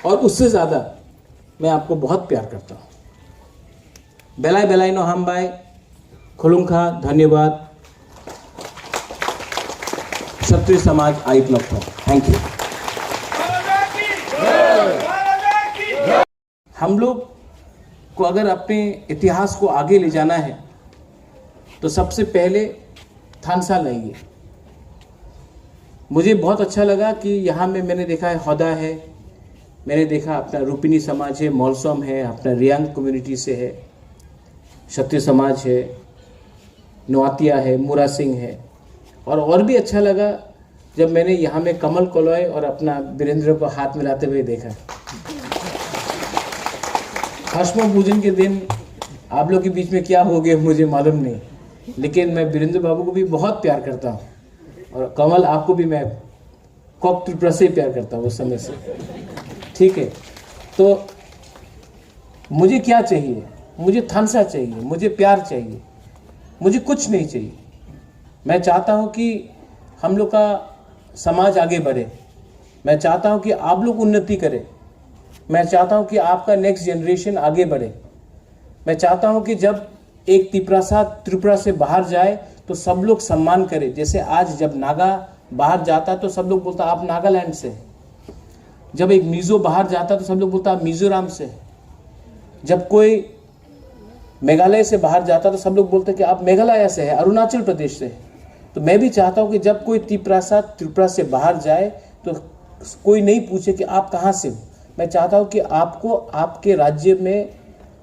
और उससे ज़्यादा मैं आपको बहुत प्यार करता हूँ। बेलाय बेलाय नो हामबाय खुलुमखा धन्यवाद क्षत्रिय समाज आई प्लेटफॉर्म। Thank you. हम लोग को अगर अपने इतिहास को आगे ले जाना है तो सबसे पहले थानसा लाइए। मुझे बहुत अच्छा लगा कि यहाँ में मैंने देखा है हौदा है, मैंने देखा अपना रूपिनी समाज है, मौलसोम है, अपना रियांग कम्युनिटी से है, क्षत्रिय समाज है, नौतिया है, मुरा सिंह है। और भी अच्छा लगा जब मैंने यहाँ में कमल कोलॉय और अपना वीरेंद्र को हाथ मिलाते हुए देखा। भस्म पूजन के दिन आप लोग के बीच में क्या हो गया मुझे मालूम नहीं, लेकिन मैं वीरेंद्र बाबू को भी बहुत प्यार करता हूँ और कमल आपको भी मैं कॉक त्रिपुरा से प्यार करता हूँ उस समय से। ठीक है, तो मुझे क्या चाहिए? मुझे थानसा चाहिए, मुझे प्यार चाहिए, मुझे कुछ नहीं चाहिए। मैं चाहता हूँ कि हम लोग का समाज आगे बढ़े, मैं चाहता हूँ कि आप लोग उन्नति करें, मैं चाहता हूँ कि आपका नेक्स्ट जनरेशन आगे बढ़े। मैं चाहता हूँ कि जब एक त्रिपुरा से बाहर जाए तो सब लोग सम्मान करें। जैसे आज जब नागा बाहर जाता तो सब लोग बोलता आप नागालैंड से, जब एक मिजो बाहर जाता तो सब लोग बोलता आप मिजोरम से, जब कोई मेघालय से बाहर जाता तो सब लोग बोलते कि आप मेघालय से है, अरुणाचल प्रदेश से है। तो मैं भी चाहता हूँ कि जब कोई त्रिपुरा से बाहर जाए तो कोई नहीं पूछे कि आप कहाँ से हो। मैं चाहता हूँ कि आपको आपके राज्य में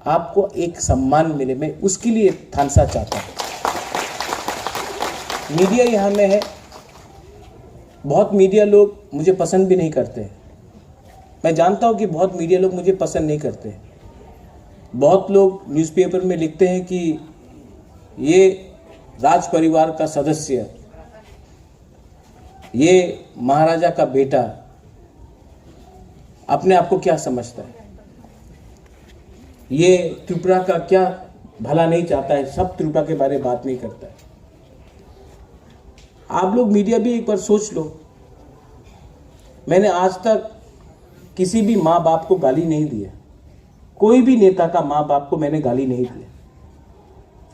आपको एक सम्मान मिले, मैं उसके लिए थानसा चाहता हूँ। मीडिया यहाँ में है, बहुत मीडिया लोग मुझे पसंद भी नहीं करते। मैं जानता हूँ कि बहुत मीडिया लोग मुझे पसंद नहीं करते। बहुत लोग न्यूज़पेपर में लिखते हैं कि ये राज परिवार का सदस्य, ये महाराजा का बेटा, अपने आप को क्या समझता है, ये त्रिपुरा का क्या भला नहीं चाहता है, सब त्रिपुरा के बारे में बात नहीं करता है। आप लोग मीडिया भी एक बार सोच लो। मैंने आज तक किसी भी माँ बाप को गाली नहीं दिया, कोई भी नेता का माँ बाप को मैंने गाली नहीं दिया।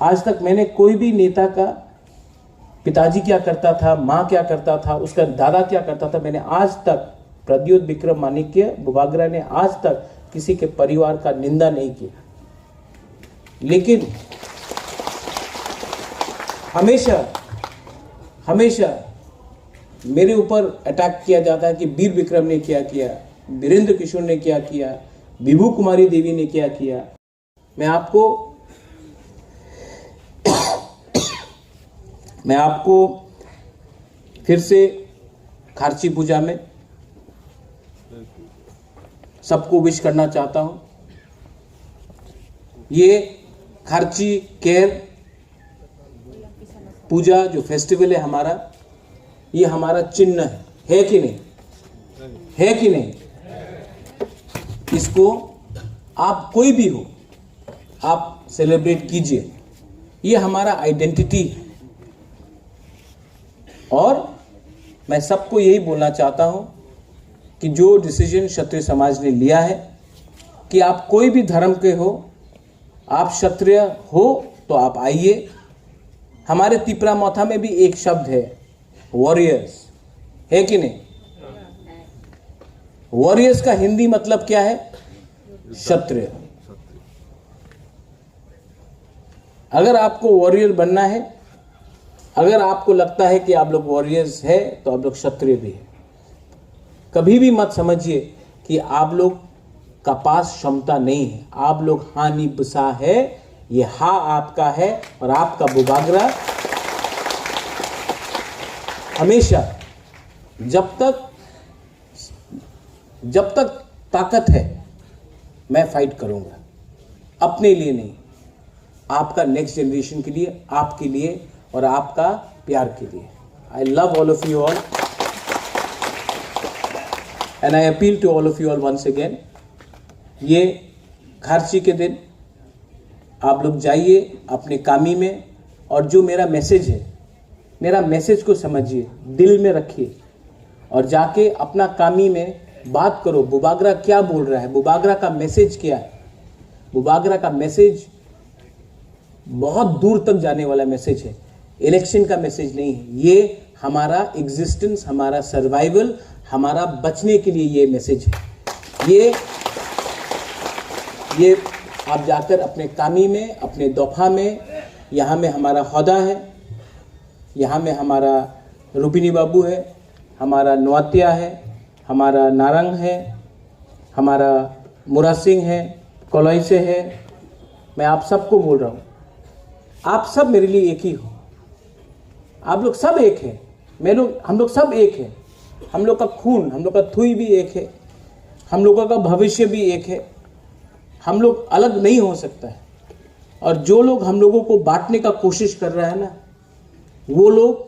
आज तक मैंने कोई भी नेता का पिताजी क्या करता था, माँ क्या करता था, उसका दादा क्या करता था, मैंने आज तक, प्रद्योत विक्रम माणिक्य बुबागरा ने आज तक किसी के परिवार का निंदा नहीं किया। लेकिन हमेशा मेरे ऊपर अटैक किया जाता है कि वीर विक्रम ने क्या किया, वीरेंद्र किशोर ने क्या किया, विभू कुमारी देवी ने क्या किया। मैं आपको फिर से खारची पूजा में सबको विश करना चाहता हूं। ये खारची केर पूजा जो फेस्टिवल है हमारा, ये हमारा चिन्ह है कि नहीं? है कि नहीं? इसको आप कोई भी हो, आप सेलिब्रेट कीजिए। ये हमारा आइडेंटिटी है। और मैं सबको यही बोलना चाहता हूं कि जो डिसीजन क्षत्रिय समाज ने लिया है कि आप कोई भी धर्म के हो, आप क्षत्रिय हो तो आप आइए। हमारे त्रिपुरा मौथा में भी एक शब्द है वॉरियर्स, है कि नहीं? वॉरियर्स का हिंदी मतलब क्या है? क्षत्रिय। अगर आपको वॉरियर बनना है, अगर आपको लगता है कि आप लोग वॉरियर्स है तो आप लोग क्षत्रिय भी है। कभी भी मत समझिए कि आप लोग का पास क्षमता नहीं है। आप लोग हानि बसा है, ये हा आपका है और आपका बुबागरा हमेशा जब तक ताकत है मैं फाइट करूंगा, अपने लिए नहीं, आपका नेक्स्ट जनरेशन के लिए, आपके लिए और आपका प्यार के लिए। I love all of you all and I appeal to all of you all once again. ये खारची के दिन आप लोग जाइए अपने कामी में, और जो मेरा मैसेज है मेरा मैसेज को समझिए, दिल में रखिए और जाके अपना कामी में बात करो। बुबागरा क्या बोल रहा है, बुबागरा का मैसेज क्या है। बुबागरा का मैसेज बहुत दूर तक जाने वाला मैसेज है, इलेक्शन का मैसेज नहीं है। ये हमारा एग्जिस्टेंस, हमारा सर्वाइवल, हमारा बचने के लिए ये मैसेज है। ये आप जाकर अपने कामी में, अपने दौफा में, यहाँ में हमारा हौदा है, यहाँ में हमारा रुपिनी बाबू है, हमारा नौतिया है, हमारा नारंग है, हमारा मुरा सिंह है, कोलोई से है। मैं आप सबको बोल रहा हूँ, आप सब मेरे लिए एक ही हो। आप लोग सब एक हैं, हम लोग सब एक हैं। हम लोग का खून, हम लोग का थुई भी एक है, हम लोगों का भविष्य भी एक है। हम लोग अलग नहीं हो सकता है। और जो लोग हम लोगों को बांटने का कोशिश कर रहा है ना, वो लोग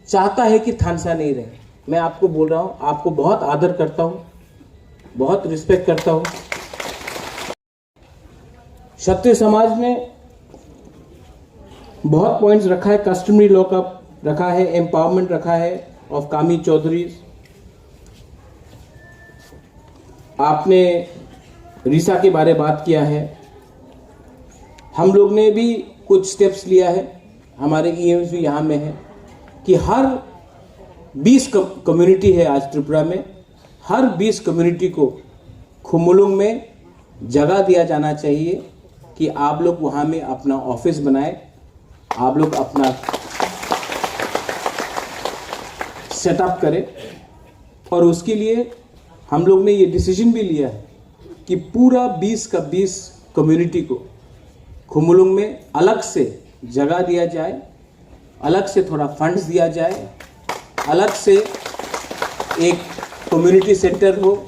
चाहता है कि थानसा नहीं रहे। मैं आपको बोल रहा हूँ, आपको बहुत आदर करता हूँ, बहुत रिस्पेक्ट करता हूँ। क्षत्रिय समाज ने बहुत पॉइंट्स रखा है, कस्टमरी लॉ का रखा है, एम्पावरमेंट रखा है ऑफ कामी चौधरी। आपने रीसा के बारे में बात किया है, हम लोग ने भी कुछ स्टेप्स लिया है, हमारे ईएम्स भी यहाँ में है कि हर 20 कम्युनिटी है आज त्रिपुरा में, हर 20 कम्युनिटी को खुमुलुंग में जगह दिया जाना चाहिए कि आप लोग वहाँ में अपना ऑफिस बनाए, आप लोग अपना सेटअप करें। और उसके लिए हम लोग ने ये डिसीजन भी लिया है कि पूरा 20 का 20 कम्युनिटी को खुमुलुंग में अलग से जगह दिया जाए, अलग से थोड़ा फंड्स दिया जाए, अलग से एक कम्युनिटी सेंटर हो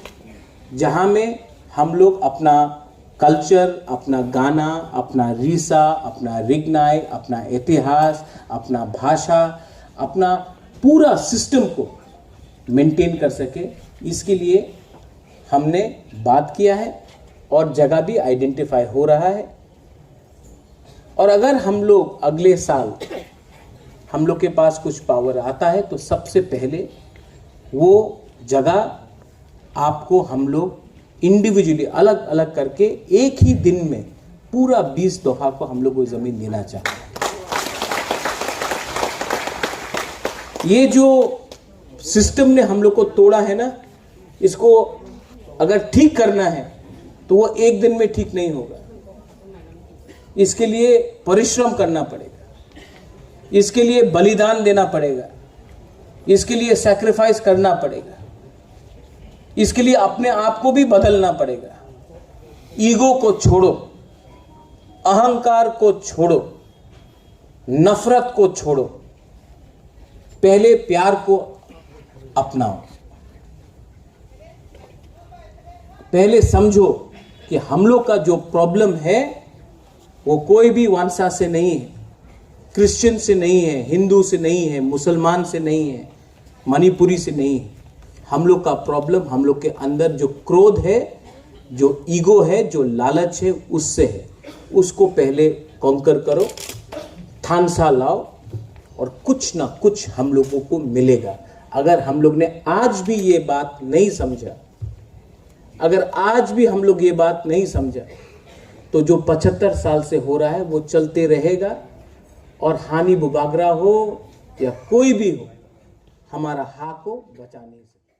जहाँ में हम लोग अपना कल्चर, अपना गाना, अपना रीसा, अपना रिगनाई, अपना इतिहास, अपना भाषा, अपना पूरा सिस्टम को मेंटेन कर सके। इसके लिए हमने बात किया है और जगह भी आइडेंटिफाई हो रहा है। और अगर हम लोग अगले साल हम लोग के पास कुछ पावर आता है तो सबसे पहले वो जगह आपको हम लोग इंडिविजुअली अलग अलग करके एक ही दिन में पूरा 20 दफा को हम लोग वो जमीन देना चाहते हैं। ये जो सिस्टम ने हम लोग को तोड़ा है ना, इसको अगर ठीक करना है तो वो एक दिन में ठीक नहीं होगा। इसके लिए परिश्रम करना पड़ेगा, इसके लिए बलिदान देना पड़ेगा, इसके लिए सैक्रिफाइस करना पड़ेगा, इसके लिए अपने आप को भी बदलना पड़ेगा। ईगो को छोड़ो, अहंकार को छोड़ो, नफरत को छोड़ो, पहले प्यार को अपनाओ। पहले समझो कि हम लोग का जो प्रॉब्लम है वो कोई भी वंशा से नहीं है, क्रिश्चियन से नहीं है, हिंदू से नहीं है, मुसलमान से नहीं है, मणिपुरी से नहीं है। हम लोग का प्रॉब्लम हम लोग के अंदर जो क्रोध है, जो ईगो है, जो लालच है, उससे है। उसको पहले कॉन्कर करो, थानसा लाओ और कुछ ना कुछ हम लोगों को मिलेगा। अगर हम लोग ने आज भी ये बात नहीं समझा, अगर आज भी हम लोग ये बात नहीं समझा, तो जो 75 साल से हो रहा है वो चलते रहेगा। और हानि बुबागरा हो या कोई भी हो, हमारा हा को बचा नहीं सकता।